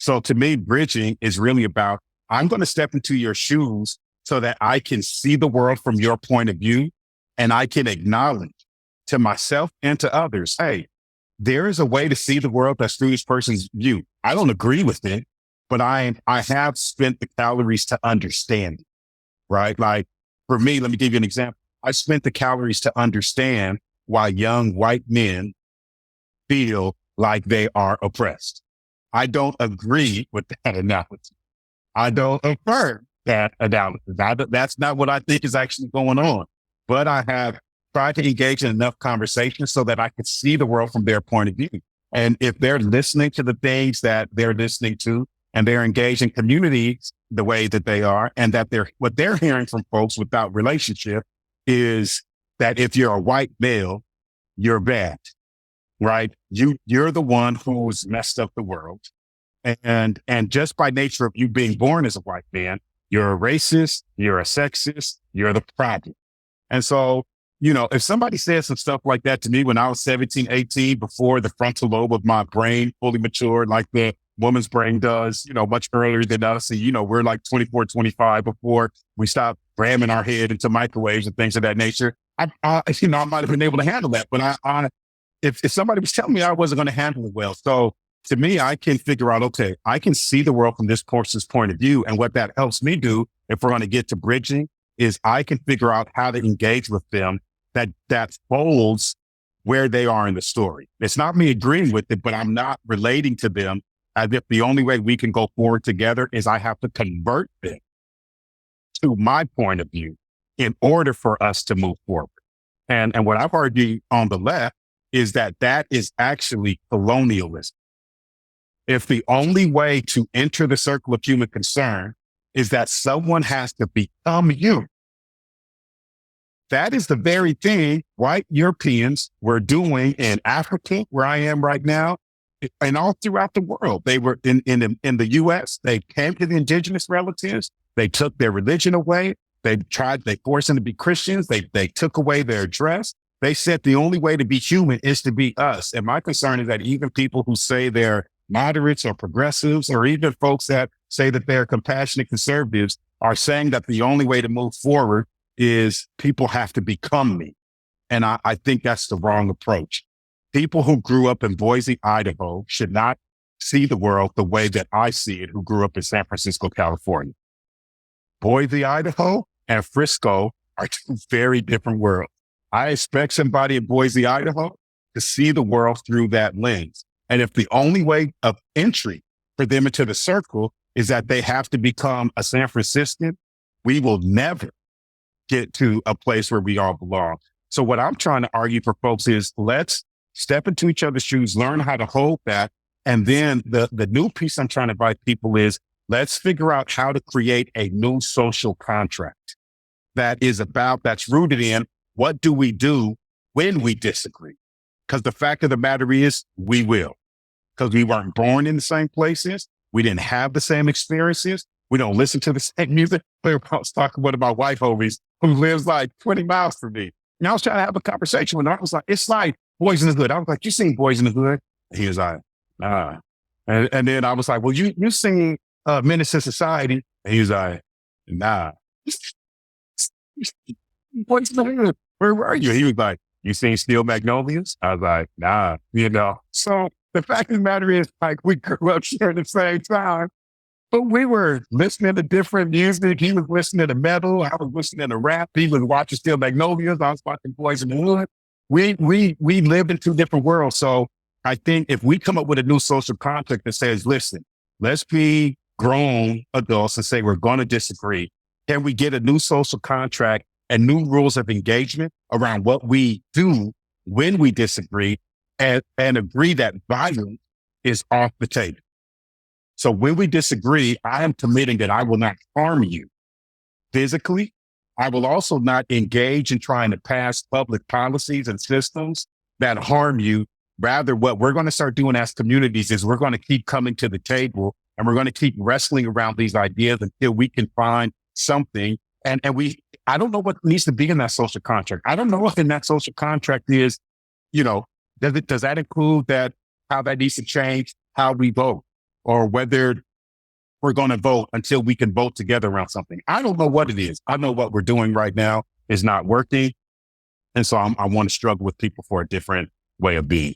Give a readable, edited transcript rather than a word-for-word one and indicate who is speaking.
Speaker 1: So to me, bridging is really about, I'm going to step into your shoes so that I can see the world from your point of view and I can acknowledge to myself and to others, hey, there is a way to see the world that's through this person's view. I don't agree with it, but I have spent the calories to understand it, right? Like for me, let me give you an example. I spent the calories to understand why young white men feel like they are oppressed. I don't agree with that analysis. I don't affirm that analysis. That's not what I think is actually going on. But I have tried to engage in enough conversation so that I can see the world from their point of view. And if they're listening to the things that they're listening to and they're engaged in communities the way that they are, and that what they're hearing from folks without relationship is that if you're a white male, you're bad, right? You're the one who's messed up the world. And just by nature of you being born as a white man, you're a racist, you're a sexist, you're the problem. And so, if somebody said some stuff like that to me when I was 17, 18, before the frontal lobe of my brain fully matured, like the woman's brain does, much earlier than us. And, we're like 24, 25 before we stop ramming our head into microwaves and things of that nature. I might have been able to handle that, but if somebody was telling me I wasn't going to handle it well. So to me, I can figure out, okay, I can see the world from this person's point of view. And what that helps me do, if we're going to get to bridging, is I can figure out how to engage with them that folds where they are in the story. It's not me agreeing with it, but I'm not relating to them as if the only way we can go forward together is I have to convert them to my point of view in order for us to move forward. And what I've argued on the left is that is actually colonialism. If the only way to enter the circle of human concern is that someone has to become you, that is the very thing white Europeans were doing in Africa, where I am right now, and all throughout the world. They were in the US, they came to the indigenous relatives, they took their religion away, they forced them to be Christians, they took away their dress. They said the only way to be human is to be us. And my concern is that even people who say they're moderates or progressives, or even folks that say that they're compassionate conservatives, are saying that the only way to move forward is people have to become me. And I think that's the wrong approach. People who grew up in Boise, Idaho should not see the world the way that I see it, who grew up in San Francisco, California. Boise, Idaho and Frisco are two very different worlds. I expect somebody in Boise, Idaho to see the world through that lens. And if the only way of entry for them into the circle is that they have to become a San Franciscan, we will never get to a place where we all belong. So what I'm trying to argue for folks is, let's step into each other's shoes, learn how to hold that. And then the new piece I'm trying to invite people is, let's figure out how to create a new social contract that's rooted in, what do we do when we disagree? Because the fact of the matter is, we will. Because we weren't born in the same places. We didn't have the same experiences. We don't listen to the same music. I was talking with one of my white homies who lives like 20 miles from me. And I was trying to have a conversation with him. I was like, it's like Boys in the Hood. I was like, you seen Boys in the Hood? And he was like, nah. And then I was like, well, you seen Menace to Society? And he was like, nah. Boys in the Hood, where were you? He was like, you seen Steel Magnolias? I was like, nah, So the fact of the matter is, like, we grew up here at the same time, but we were listening to different music. He was listening to metal. I was listening to rap. He was watching Steel Magnolias. I was watching Boys in the Hood. We lived in two different worlds. So I think if we come up with a new social contract that says, listen, let's be grown adults and say we're going to disagree. Can we get a new social contract and new rules of engagement around what we do when we disagree, and agree that violence is off the table? So when we disagree, I am committing that I will not harm you physically. I will also not engage in trying to pass public policies and systems that harm you. Rather, what we're going to start doing as communities is we're going to keep coming to the table and we're going to keep wrestling around these ideas until we can find something. And I don't know what needs to be in that social contract. I don't know if in that social contract is, does that include that, how that needs to change how we vote? or whether we're going to vote until we can vote together around something. I don't know what it is. I know what we're doing right now is not working. And so I want to struggle with people for a different way of being.